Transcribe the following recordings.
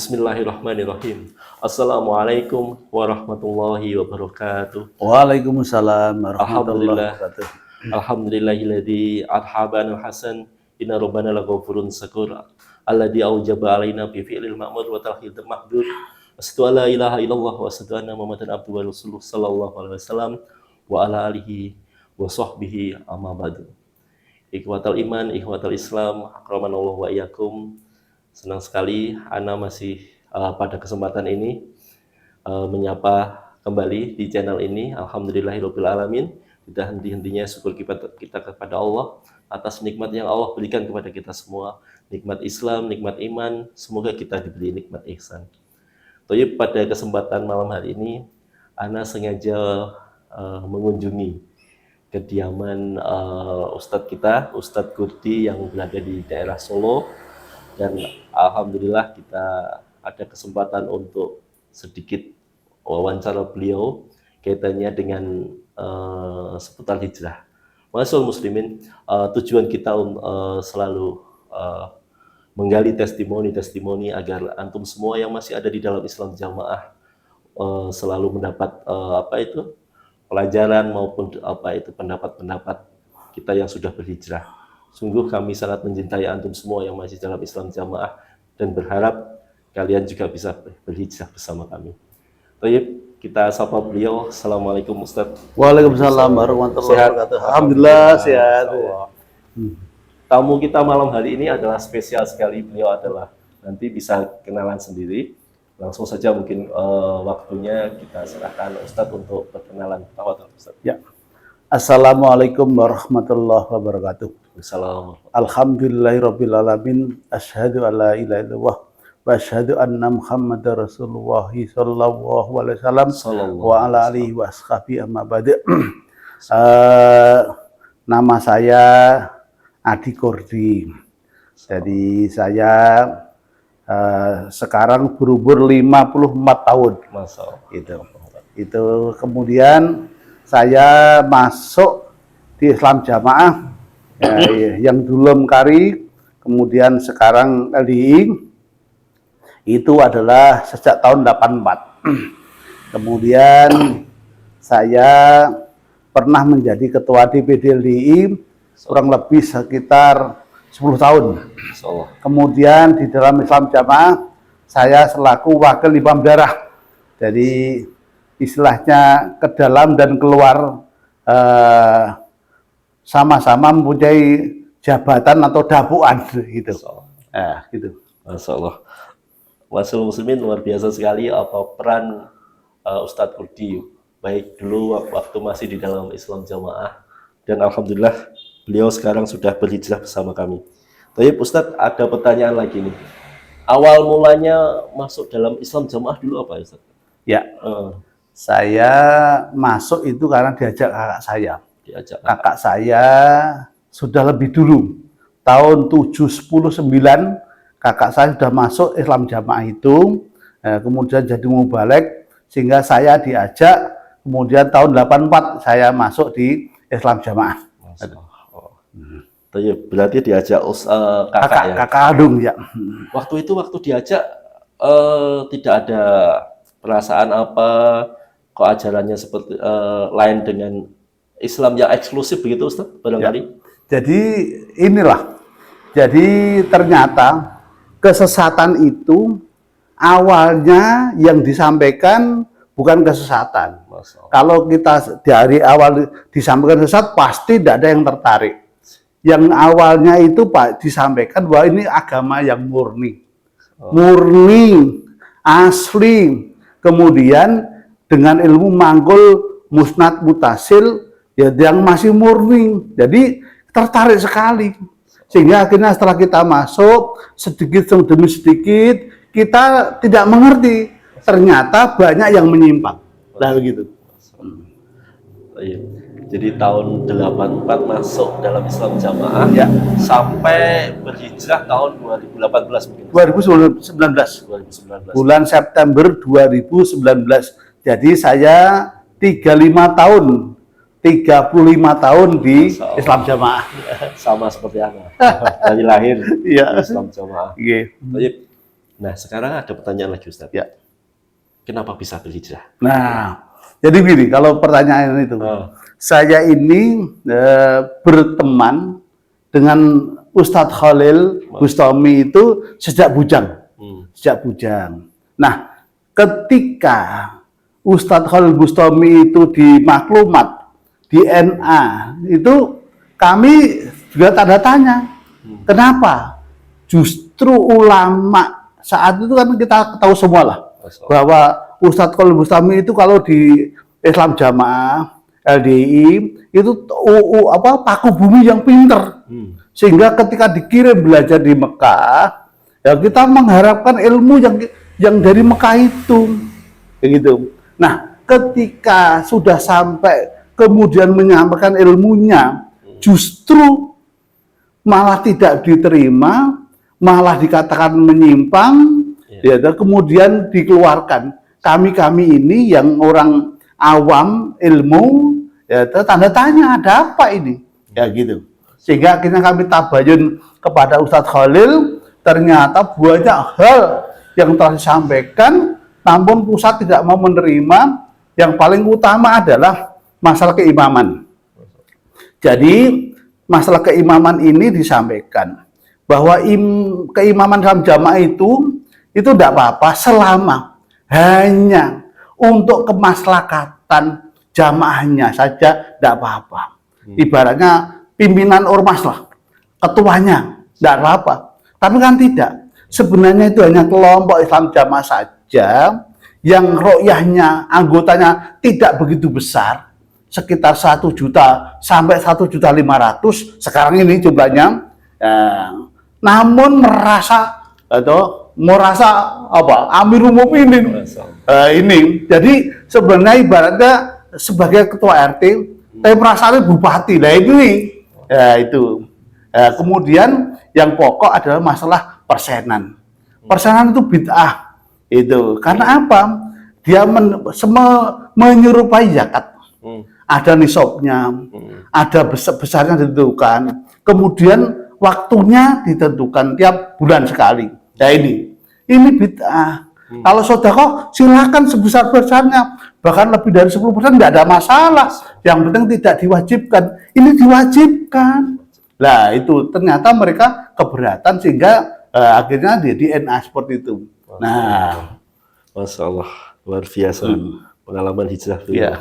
Bismillahirrahmanirrahim. Assalamualaikum warahmatullahi wabarakatuh. Waalaikumsalam warahmatullahi Alhamdulillah. wabarakatuh. Alhamdulillahilladzi adhabana hasan. Inna rabbana laghafurun syakur. Alladzi aujaba alaina bi fi'lil ma'mur wa tarhil mahdur. Asyhadu an la ilaha illallah wa asyhadu anna Muhammadan abduhu wa rasuluh sallallahu alaihi wasallam wa ala alihi wa sahbihi amma ba'du. Ikhwatal iman, ikhwatal Islam, akramanallahu wa iyyakum. Senang sekali Ana masih pada kesempatan ini menyapa kembali di channel ini. Alhamdulillahirabbil alamin. Tidak henti-hentinya syukur kita kepada Allah atas nikmat yang Allah berikan kepada kita semua. Nikmat Islam, nikmat iman, semoga kita diberi nikmat ihsan. Tapi pada kesempatan malam hari ini Ana sengaja mengunjungi kediaman Ustadz kita, Ustadz Kurdi yang berada di daerah Solo. Dan alhamdulillah kita ada kesempatan untuk sedikit wawancara beliau kaitannya dengan seputar hijrah. Ma'asyiral muslimin, tujuan kita selalu menggali testimoni-testimoni agar antum semua yang masih ada di dalam Islam Jamaah selalu mendapat pelajaran maupun pendapat-pendapat kita yang sudah berhijrah. Sungguh kami sangat mencintai antum semua yang masih dalam Islam Jamaah dan berharap kalian juga bisa berhijrah bersama kami. Baik, kita sapa beliau. Assalamualaikum Ustaz. Waalaikumsalam warahmatullahi wabarakatuh. Alhamdulillah sehat. Tamu kita malam hari ini adalah spesial sekali. Beliau adalah nanti bisa kenalan sendiri. Langsung saja mungkin waktunya kita serahkan Ustaz untuk perkenalan. Tafadhol Ustaz. Ya. Assalamualaikum warahmatullahi wabarakatuh. Assalamualaikum. Alhamdulillahirabbil alamin. Asyhadu an la ilaha illallah wa asyhadu anna Muhammadar Rasulullah sallallahu alaihi wasallam wa ala alihi wa ashabihi amma ba'du. Nama saya Adi Kurdi. Jadi saya sekarang berumur 54 tahun. Itu kemudian saya masuk di Islam Jamaah yang dulu Kari, kemudian sekarang LDI, itu adalah sejak tahun 84. Kemudian saya pernah menjadi ketua DPD LDI kurang lebih sekitar 10 tahun. Kemudian di dalam Islam Jamaah saya selaku wakil imam daerah. Jadi istilahnya ke dalam dan keluar sama-sama mempunyai jabatan atau dapuan gitu. Gitu. Masya Allah. Ma'asyiral muslimin, luar biasa sekali peran Ustadz Kurdi baik dulu waktu masih di dalam Islam Jamaah dan alhamdulillah beliau sekarang sudah berhijrah bersama kami. Tapi Ustadz ada pertanyaan lagi nih. Awal mulanya masuk dalam Islam Jamaah dulu apa Ustadz? Ya. Saya masuk itu karena diajak kakak saya. Kakak saya sudah lebih dulu, tahun 7-10-9, kakak saya sudah masuk Islam Jamaah itu, kemudian jadi mubalek, sehingga saya diajak, kemudian tahun 84 saya masuk di Islam Jamaah. Berarti diajak kakak ya? Kakak Adung ya. Waktu diajak tidak ada perasaan apa, kok ajarannya seperti lain dengan Islam yang eksklusif begitu Ustaz barangkali? Ya. Jadi inilah, jadi ternyata kesesatan itu awalnya yang disampaikan bukan kesesatan. Kalau kita dari awal disampaikan sesat pasti tidak ada yang tertarik. Yang awalnya itu Pak disampaikan bahwa ini agama yang murni, murni, asli. Kemudian dengan ilmu manggul musnad mutasil ya yang masih murni, jadi tertarik sekali sehingga akhirnya setelah kita masuk sedikit demi sedikit kita tidak mengerti ternyata banyak yang menyimpang lah begitu. Jadi tahun 84 masuk dalam Islam Jamaah ya, sampai berhijrah tahun 2018 mungkin. 2019. Bulan September 2019. Jadi saya 35 tahun di Islam Jamaah. Sama seperti Ana. Dari lahir ya. Islam Jamaah. Yeah. Nah, sekarang ada pertanyaan lagi Ustaz. Ya. Kenapa bisa berhijrah? Nah, jadi gini, kalau pertanyaan itu, saya ini berteman dengan Ustadz Khalil Bustami itu sejak bujang. Sejak bujang. Nah, ketika Ustadz Khalil Bustami itu di maklumat, di NA, itu kami juga tanda tanya. Kenapa? Justru ulama saat itu kan kita tahu semua lah, bahwa Ustadz Khalil Bustami itu kalau di Islam Jamaah, LDI, itu paku bumi yang pinter. Sehingga ketika dikirim belajar di Mekah, ya kita mengharapkan ilmu yang dari Mekah itu. Begitu. Nah, ketika sudah sampai kemudian menyampaikan ilmunya, justru malah tidak diterima, malah dikatakan menyimpang, ya, kemudian dikeluarkan. Kami ini yang orang awam ilmu, ya tanda tanya ada apa ini, ya gitu. Sehingga akhirnya kami tabayun kepada Ustadz Khalil, ternyata banyak hal yang telah disampaikan, namun pusat tidak mau menerima. Yang paling utama adalah masalah keimaman. Jadi masalah keimaman ini disampaikan bahwa keimaman dalam jamaah itu tidak apa-apa selama hanya untuk kemaslahatan jamaahnya saja, tidak apa-apa. Ibaratnya pimpinan ormas lah, ketuanya, tidak apa-apa. Tapi kan tidak. Sebenarnya itu hanya kelompok Islam jamaah saja yang royahnya, anggotanya tidak begitu besar, sekitar 1 juta sampai 1.500.000 sekarang ini jumlahnya. Namun merasa apa? Amirul Mukminin ini. Jadi sebenarnya ibaratnya sebagai ketua RT, tapi merasa bupati. Nah ini. Ya, itu. Kemudian yang pokok adalah masalah persenan. Persenan itu bid'ah. Itu karena apa? Dia menyerupai zakat. Ada nisabnya, ada besarnya ditentukan. Kemudian waktunya ditentukan tiap bulan sekali. Nah ini bid'ah. Kalau sedekah silakan sebesar-besarnya, bahkan lebih dari 10% tidak ada masalah. Yang penting tidak diwajibkan. Ini diwajibkan. Nah itu ternyata mereka keberatan sehingga akhirnya di NA seperti itu. Nah, Masya Allah, luar biasa pengalaman hijrah. Ya.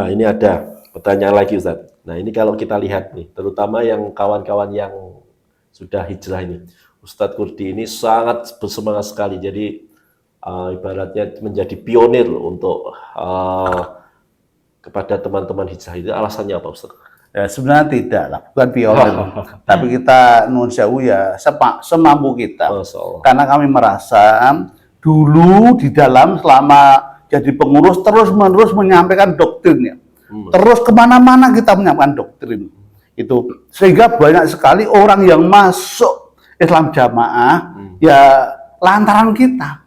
Ini ada pertanyaan lagi Ustaz. Nah ini kalau kita lihat nih, terutama yang kawan-kawan yang sudah hijrah ini, Ustadz Kurdi ini sangat bersemangat sekali. Jadi ibaratnya menjadi pionir untuk kepada teman-teman hijrah itu. Alasannya apa Ustaz? Ya, sebenarnya tidak lah, bukan pionir. Tapi kita nun sewu ya semampu kita. Karena kami merasa dulu di dalam selama jadi pengurus terus-menerus menyampaikan doktrinnya. Terus kemana-mana kita menyampaikan doktrin. Itu sehingga banyak sekali orang yang masuk Islam Jamaah ya lantaran kita.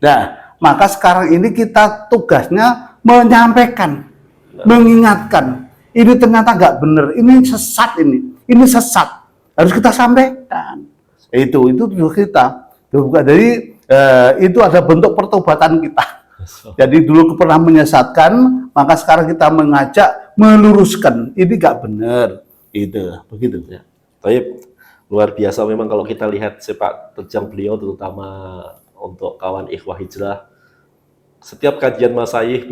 Nah, maka sekarang ini kita tugasnya menyampaikan, mengingatkan. Ini ternyata nggak benar, ini sesat, ini sesat, harus kita sampaikan. Itu tugas kita. Jadi itu ada bentuk pertobatan kita. Jadi dulu pernah menyesatkan, maka sekarang kita mengajak meluruskan. Ini nggak benar, itu begitu. Ya. Tapi luar biasa memang kalau kita lihat sepak terjang beliau, terutama untuk kawan ikhwah hijrah. Setiap kajian masaih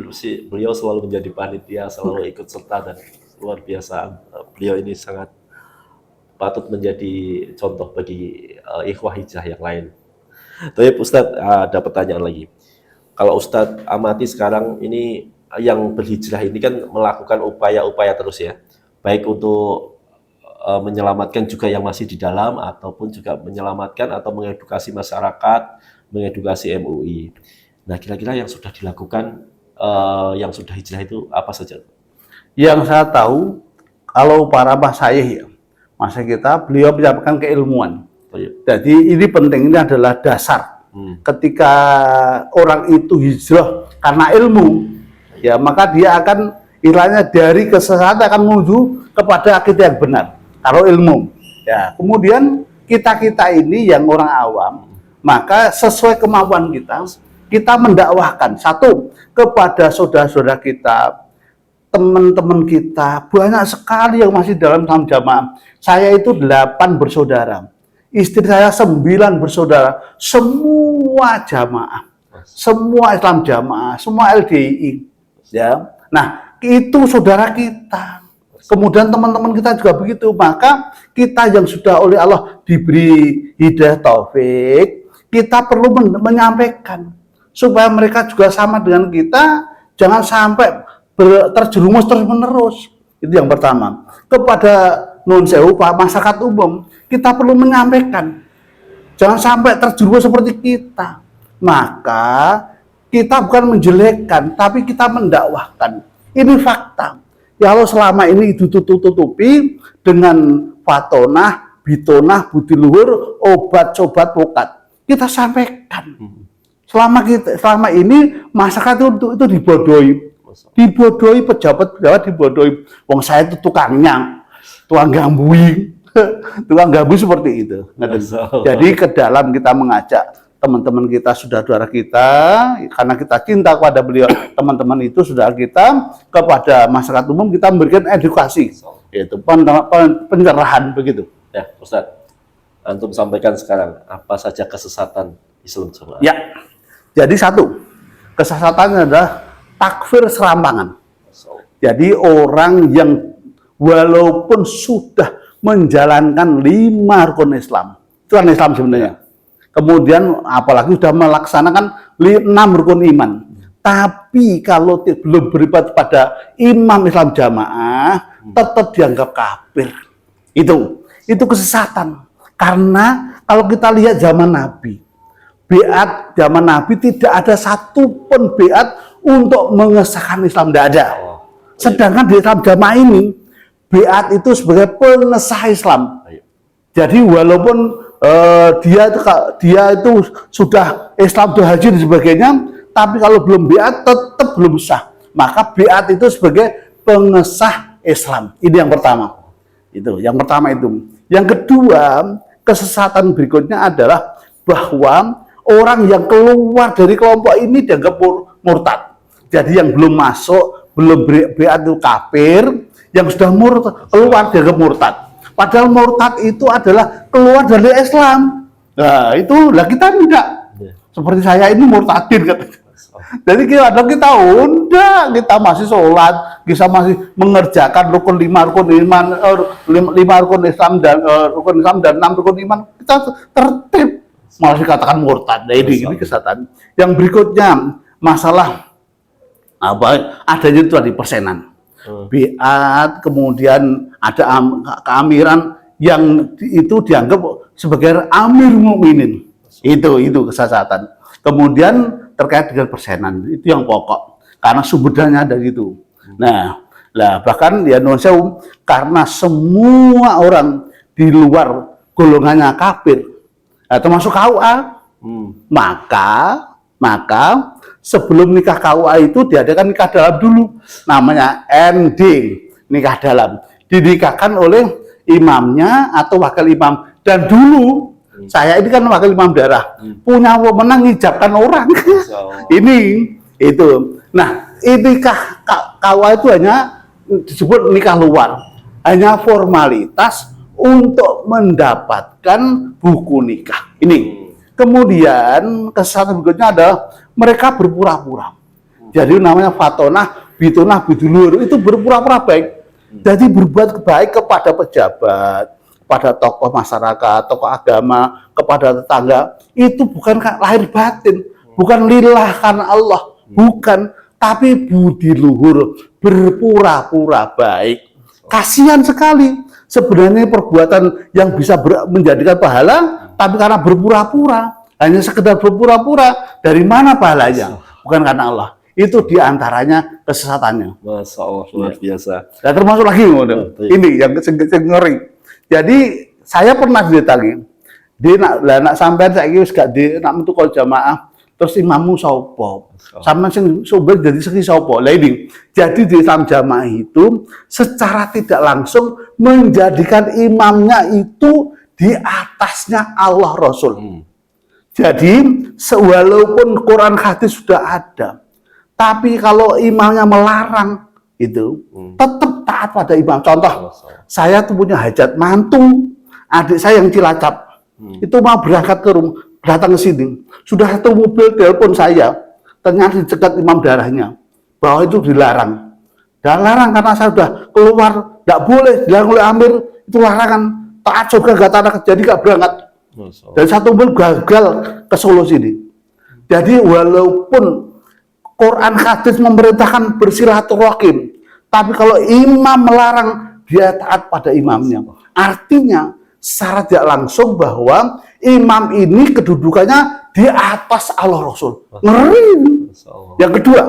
beliau selalu menjadi panitia, selalu ikut serta, dan luar biasa. Beliau ini sangat patut menjadi contoh bagi ikhwah hijrah yang lain. Tapi Ustadz, ada pertanyaan lagi. Kalau Ustadz amati sekarang ini yang berhijrah ini kan melakukan upaya-upaya terus ya, baik untuk menyelamatkan juga yang masih di dalam, ataupun juga menyelamatkan atau mengedukasi masyarakat, mengedukasi MUI. Nah, kira-kira yang sudah dilakukan, yang sudah hijrah itu apa saja? Yang saya tahu, kalau para masyayikh ya, masa kita, beliau menyampaikan keilmuan. Jadi ini penting, ini adalah dasar. Ketika orang itu hijrah karena ilmu, ya maka dia akan istilahnya dari kesesatan akan menuju kepada akidah yang benar. Kalau ilmu, ya kemudian kita ini yang orang awam, maka sesuai kemampuan kita mendakwahkan satu kepada saudara-saudara kita, teman-teman kita, banyak sekali yang masih dalam Islam jamaah. Saya itu 8 bersaudara, istri saya 9 bersaudara, semua jamaah, semua Islam jamaah, semua LDI, ya. Nah, itu saudara kita. Kemudian teman-teman kita juga begitu. Maka kita yang sudah oleh Allah diberi hidayah taufik, kita perlu menyampaikan supaya mereka juga sama dengan kita, jangan sampai terjerumus terus-menerus. Itu yang pertama. Kepada nun sewu masyarakat umum, kita perlu menyampaikan, jangan sampai terjerumus seperti kita. Maka kita bukan menjelekkan, tapi kita mendakwahkan. Ini fakta. Ya Allah selama ini ditutup-tutupi dengan fatonah, bitonah, budi luhur, obat, cobat, pokat. Kita sampaikan. Selama ini masyarakat itu dibodohi, pejabat-pejabat dibodohi. Wong saya itu tukang gambui, tukang gambui seperti itu. Jadi ke dalam kita mengajak teman-teman kita, saudara kita, karena kita cinta kepada beliau, teman-teman itu saudara kita, kepada masyarakat umum kita memberikan edukasi, yaitu pencerahan begitu. Ya, Ustaz, antum sampaikan sekarang apa saja kesesatan Islam jamaah. Ya, jadi satu, kesesatannya adalah takfir serampangan. Jadi orang yang walaupun sudah menjalankan 5 rukun Islam, itu kan Islam sebenarnya. Kemudian apalagi sudah melaksanakan 6 rukun iman. Tapi kalau belum beribadah pada imam Islam jamaah, tetap dianggap kafir. Itu kesesatan. Karena kalau kita lihat zaman Nabi, beat zaman Nabi tidak ada satupun beat untuk mengesahkan Islam, tidak ada. Sedangkan di Islam jamaah ini, beat itu sebagai pengesah Islam. Jadi walaupun dia itu sudah Islam, sudah haji dan sebagainya, tapi kalau belum biat tetap belum sah. Maka biat itu sebagai pengesah Islam. Ini yang pertama. Yang pertama itu. Yang kedua, kesesatan berikutnya adalah bahwa orang yang keluar dari kelompok ini dianggap murtad. Jadi yang belum masuk, belum biat itu kafir, yang sudah murtad keluar dianggap murtad. Padahal murtad itu adalah keluar dari Islam. Nah, itulah kita tidak. Seperti saya ini murtadin katanya. Jadi kita udah, kita masih sholat, kita masih mengerjakan rukun 5 rukun iman, 5 rukun Islam dan rukun Islam dan 6 rukun iman, kita tertib, malah dikatakan murtad. Nah, ini kesesatan. Yang berikutnya masalah adanya itu tadi persenan. Biat, kemudian ada keamiran yang itu dianggap sebagai amir mukminin. Itu kesesatan. Kemudian terkait dengan persenan, itu yang pokok. Karena sumbernya dari itu. Nah, bahkan ya non-sewu, karena semua orang di luar golongannya kafir, termasuk KUA, maka sebelum nikah KUA itu diadakan nikah dalam dulu, namanya ND, nikah dalam, dinikahkan oleh imamnya atau wakil imam. Dan dulu saya ini kan wakil imam daerah, punya wewenang ngijabkan orang. Itu. Nah, nikah KUA itu hanya disebut nikah luar, hanya formalitas untuk mendapatkan buku nikah. Ini. Kemudian kesesatan berikutnya adalah mereka berpura-pura. Jadi namanya fatonah, bitonah, bidulur, itu berpura-pura baik. Jadi berbuat baik kepada pejabat, kepada tokoh masyarakat, tokoh agama, kepada tetangga. Itu bukan lahir batin, bukan lillah karena Allah, bukan, tapi budi luhur, berpura-pura baik. Kasihan sekali sebenarnya perbuatan yang bisa menjadikan pahala, tapi karena berpura-pura, hanya sekedar berpura-pura, dari mana pahalanya? Bukan karena Allah. Itu diantaranya kesesatannya. Masya Allah, luar biasa. Dan termasuk lagi, ini yang ngeri. Jadi saya pernah didatangi, nak sampean saya wis gak nak metu kol jamaah, terus imammu sapa? Sampeyan sing sumber jadi segi sapa? Lah ini. Jadi di Islam jamaah itu secara tidak langsung menjadikan imamnya itu di atasnya Allah Rasul. Jadi walaupun Quran hadis sudah ada, tapi kalau imamnya melarang itu tetap taat pada imam. Contoh, saya tuh punya hajat mantu adik saya yang Cilacap, itu mau berangkat ke rumah, datang ke sini, sudah satu mobil telepon saya, ternyata dicegat imam darahnya, bahwa itu dilarang. Dan larang karena saya sudah keluar, tidak boleh, dilarang oleh Amir, itu larangan, taat surga gak taat, jadi gak berangkat. Dan satu mobil gagal ke Solo sini. Jadi walaupun Quran hadis memerintahkan bersilaturahim, tapi kalau imam melarang, dia taat pada imamnya. Artinya secara tidak langsung bahwa imam ini kedudukannya di atas Allah Rasul. Ngeri. Yang kedua,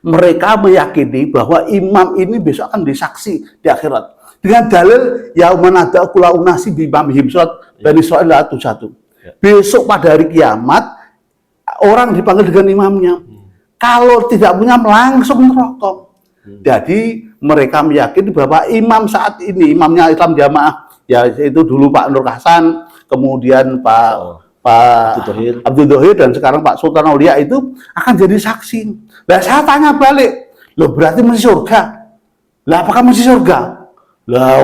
mereka meyakini bahwa imam ini besok akan disaksi di akhirat dengan dalil yaumana da'kula unasi bimamihim, surat Bani Israil ayat 1. Besok pada hari kiamat orang dipanggil dengan imamnya. Kalau tidak punya langsung neraka. Jadi mereka meyakini bahwa imam saat ini, imamnya Islam Jamaah, ya itu dulu Pak Nur Hasan, kemudian Pak Abdul Dohir, dan sekarang Pak Sultan Aulia itu akan jadi saksi. Nah saya tanya balik, loh berarti mesti surga? Lah apakah mesti surga? Lah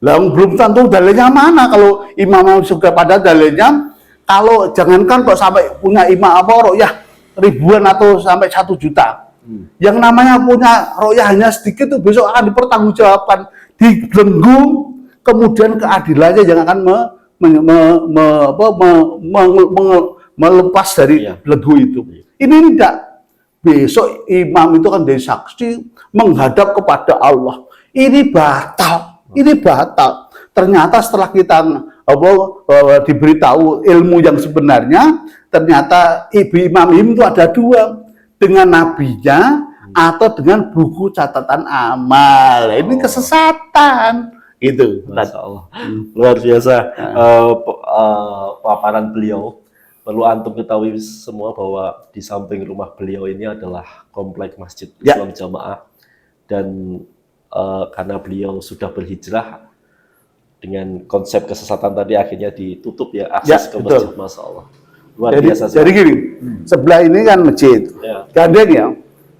belum tentu dalilnya mana kalau imam surga, pada dalilnya kalau jangankan kok sampai punya imam royah ribuan atau sampai 1 juta. Yang namanya punya royah hanya sedikit itu besok akan dipertanggungjawabkan, dibelenggu, kemudian keadilannya yang akan melepas dari belenggu itu. Ini tidak. Besok imam itu kan dari saksi menghadap kepada Allah. Ini batal. Ternyata setelah kita diberitahu ilmu yang sebenarnya, ternyata imam itu ada 2, dengan nabinya atau dengan buku catatan amal. Ini kesesatan. Itu. Masya Allah. Luar biasa paparan beliau. Perlu antum ketahui semua bahwa di samping rumah beliau ini adalah komplek Masjid Islam Jamaah, dan karena beliau sudah berhijrah dengan konsep kesesatan tadi, akhirnya ditutup ya akses ke masjid. Masya Allah. Luar biasa. Jadi gini, sebelah ini kan masjid, gandeng ya.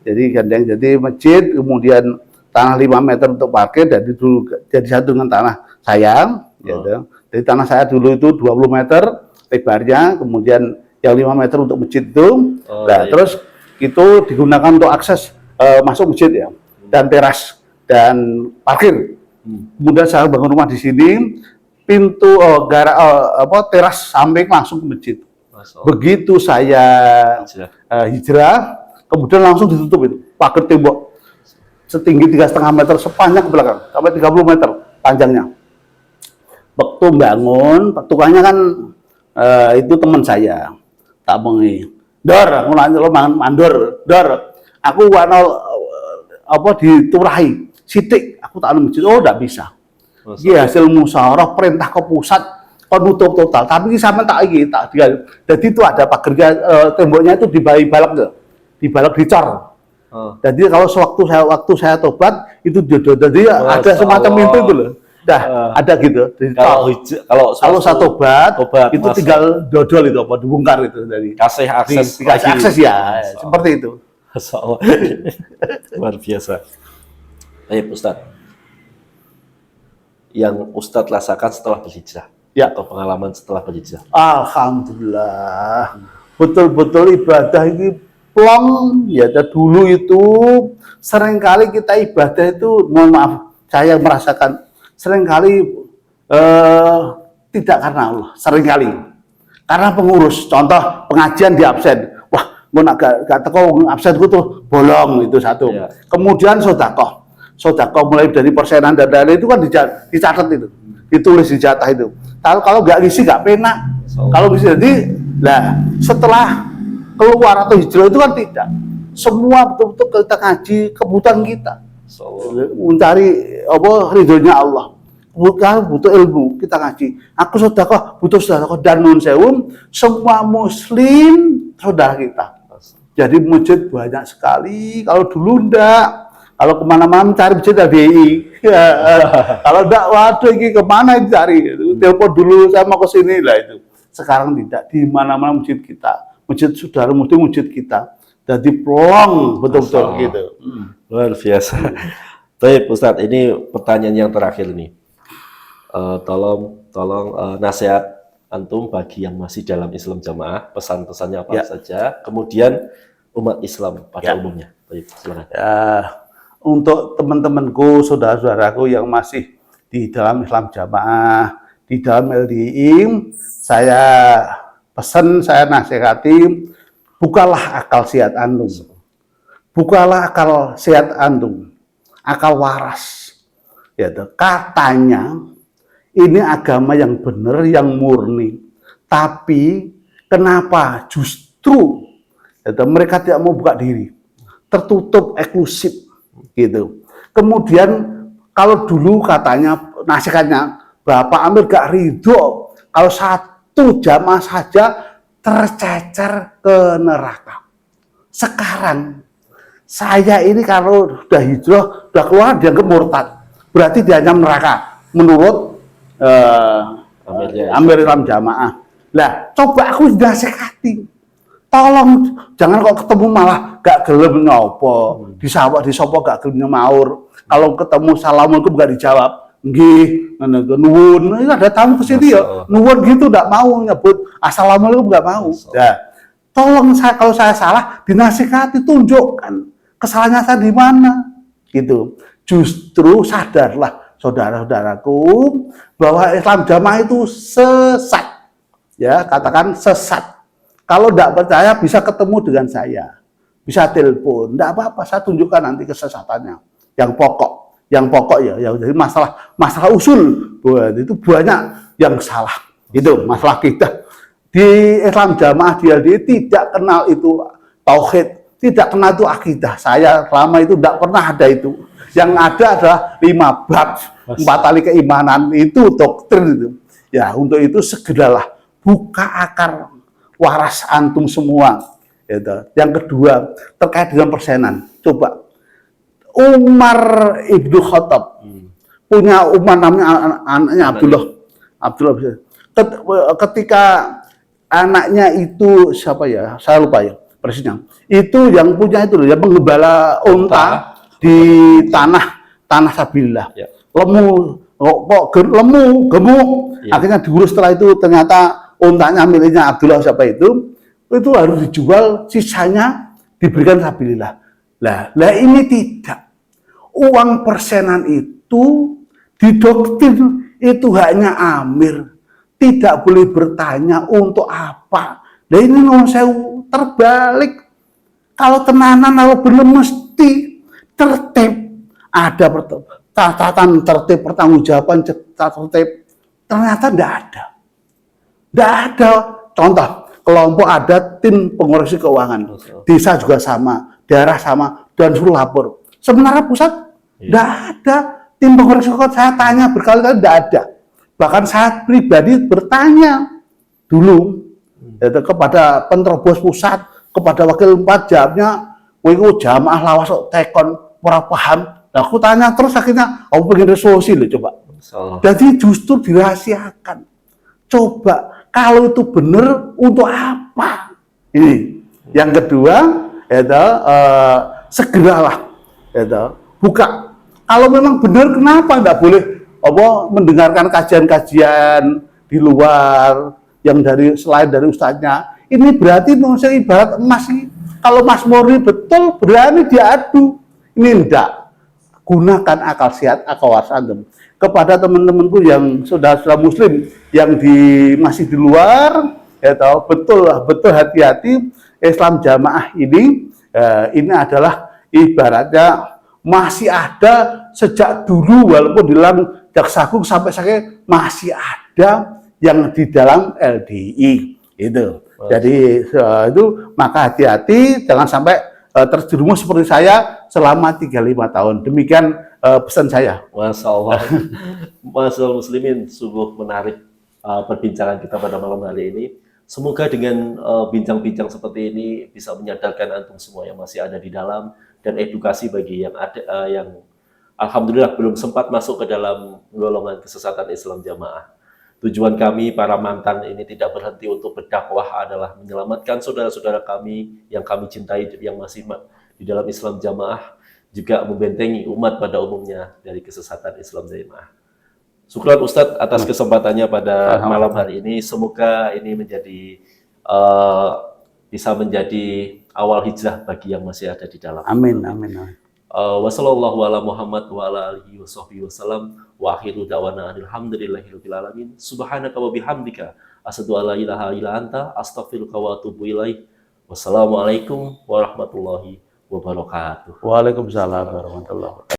Jadi masjid, kemudian tanah 5 meter untuk parkir, jadi satu dengan tanah saya. Gitu. Jadi tanah saya dulu itu 20 meter lebarnya, kemudian yang 5 meter untuk masjid itu. Terus itu digunakan untuk akses masuk masjid ya, dan teras dan parkir. Kemudian saya bangun rumah di sini, pintu teras samping langsung ke masjid. Begitu saya hijrah, kemudian langsung ditutup itu pagar tembok setinggi 3,5 meter sepanjang ke belakang sampai 30 meter panjangnya. Waktu bangun, tukangnya kan itu teman saya, tak mengi. Dor, aku nanya lo mandor, dor. Aku diturahi, sitik, aku tak masjid. Oh, enggak bisa. Iya, hasil musyawarah perintah ke pusat, penutup total. Tapi sama tak jadi itu ada pagarnya, temboknya itu dibalak dicor. Jadi kalau waktu saya tobat itu jadi ada semacam itu loh. Dah ada gitu. Kalau saya tobat itu tinggal dodol itu dibongkar itu dari kasih akses ya, seperti itu. Luar biasa. Baik Ustadz, yang Ustadz rasakan setelah berhijrah, atau pengalaman setelah berhijrah? Alhamdulillah, betul-betul ibadah ini plong ya. Dulu itu seringkali kita ibadah itu, mohon maaf, saya merasakan seringkali tidak karena Allah, seringkali karena pengurus. Contoh pengajian di absen, wah gue gak teko absenku tuh bolong, itu satu. Kemudian sodakoh mulai dari persenan dan lain-lain itu kan dicatat itu, ditulis di jatah itu. Kalau nggak ngisi nggak penak. Kalau ngisi, jadi lah setelah keluar atau hijrah itu kan tidak. Semua betul-betul kita ngaji kebutuhan kita, mencari ridhonya Allah. Butuh ilmu, kita ngaji. Aku sodakoh, butuh sodakoh, dan nun sewun, semua muslim saudara kita. Jadi masjid banyak sekali. Kalau dulu enggak, Kalau kemana-mana cari masjid LDI. Kalau enggak, waduh ini kemana cari? Telepon dulu, saya mau ke sini lah itu. Sekarang tidak, di mana-mana masjid kita, masjid saudara muslim, masjid kita. Jadi plong betul-betul gitu. Luar biasa. Baik Ustadz, ini pertanyaan yang terakhir nih. Tolong nasihat antum bagi yang masih dalam Islam Jamaah, pesan-pesannya apa saja, kemudian umat Islam pada umumnya. Baik, silakan. Untuk teman-temanku, saudara-saudaraku yang masih di dalam Islam Jamaah, di dalam LDI, saya pesan, saya nasihati, bukalah akal sehat antum. Bukalah akal sehat antum. Akal waras. Ya, katanya ini agama yang benar, yang murni. Tapi kenapa justru mereka tidak mau buka diri, tertutup, eksklusif, gitu. Kemudian kalau dulu katanya nasihatnya Bapak Amir gak ridho kalau satu jamaah saja tercecer ke neraka. Sekarang saya ini kalau udah hijrah, udah keluar dianggap murtad, berarti diancam neraka menurut Amir Islam Jamaah. Lah, coba aku nasihati, tolong jangan kok ketemu malah gak gelem nyopo, disopo gak gelem nyaur. Kalau ketemu assalamualaikum gak dijawab, nggih, nuwun, ada tamu kesini ya, nuwun gitu gak mau nyebut assalamualaikum, gak mau. Ya, tolong kalau saya salah dinasihati, tunjukkan kesalahannya saya di mana, gitu. Justru sadarlah saudara-saudaraku bahwa Islam Jamaah itu sesat, ya katakan sesat. Kalau tidak percaya bisa ketemu dengan saya, bisa telepon, tidak apa-apa, saya tunjukkan nanti kesesatannya. Yang pokok ya, jadi masalah usul, itu banyak yang salah. Itu masalah kita di Islam Jamaah di tidak kenal itu tauhid, tidak kenal itu akidah. Saya selama itu tidak pernah ada itu. Yang ada adalah 5 bab, 4 tali keimanan, itu doktrin itu. Ya, untuk itu segeralah buka akar waras antum semua. Yang kedua, terkait dengan persenan. Coba, Umar Ibnu Khattab punya Umar, namanya anaknya Abdullah. Ketika anaknya itu siapa ya? Saya lupa ya persisnya. Itu yang punya itu loh, yang penggembala unta di tanah sabilillah. Lemu, gemuk. Akhirnya diurus, setelah itu ternyata untanya miliknya Abdullah siapa itu harus dijual, sisanya diberikan sabilillah. Lah ini tidak. Uang persenan itu didoktrin itu hanya Amir, tidak boleh bertanya untuk apa. Nah ini saya terbalik. Kalau tenanan, kalau belum mesti tertib, ada catatan tertib, pertanggungjawaban tertib. Ternyata tidak ada. Tidak ada. Contoh, kelompok ada tim pengoreksi keuangan. Desa juga sama, daerah sama, dan suruh lapor. Sebenarnya pusat tidak ada tim pengoreksi keuangan. Saya tanya berkali-kali tidak ada. Bahkan saya pribadi bertanya dulu kepada penerobos pusat, kepada wakil pajaknya, itu jamaah lawas tekon ora paham. Nah, aku tanya terus, akhirnya aku pengen resolusi loh, coba. Jadi justru dirahasiakan. Coba kalau itu benar, untuk apa? Ini. Yang kedua, segeralah buka. Kalau memang benar, kenapa nggak boleh mendengarkan kajian-kajian di luar yang selain dari ustadznya? Ini berarti saya ibarat emas ini. Kalau Mas Murni betul berani diadu, ini enggak. Gunakan akal sehat, akal waras antum. Kepada teman-temanku yang saudara-saudara muslim yang masih di luar, betul hati-hati. Islam Jamaah ini adalah ibaratnya masih ada sejak dulu, walaupun di dalam Jaksagung sampai sekarang masih ada yang di dalam LDI itu. Jadi itu maka hati-hati, jangan sampai terjerumus seperti saya selama 35 tahun. Demikian pesan saya. Masya Allah. Masya Allah muslimin, sungguh menarik perbincangan kita pada malam hari ini. Semoga dengan bincang-bincang seperti ini bisa menyadarkan antum semua yang masih ada di dalam dan edukasi bagi yang ada yang alhamdulillah belum sempat masuk ke dalam golongan kesesatan Islam Jamaah. Tujuan kami para mantan ini tidak berhenti untuk berdakwah adalah menyelamatkan saudara-saudara kami yang kami cintai yang masih di dalam Islam Jamaah, juga membentengi umat pada umumnya dari kesesatan Islam Jamaah. Syukran Ustadz atas kesempatannya pada malam hari ini. Semoga ini menjadi bisa menjadi awal hijrah bagi yang masih ada di dalam. Amin, amin, amin. Wassallallahu ala Muhammad wa ala alihi wa sahbihi wasallam wa akhiru da'wana alhamdulillahirabbil alamin. Subhanaka wa bihamdika asyhadu an la ilaha illa anta astaghfiruka wa atubu ilaik. Wassalamualaikum warahmatullahi wabarakatuh. Waalaikumsalam warahmatullahi wabarakatuh.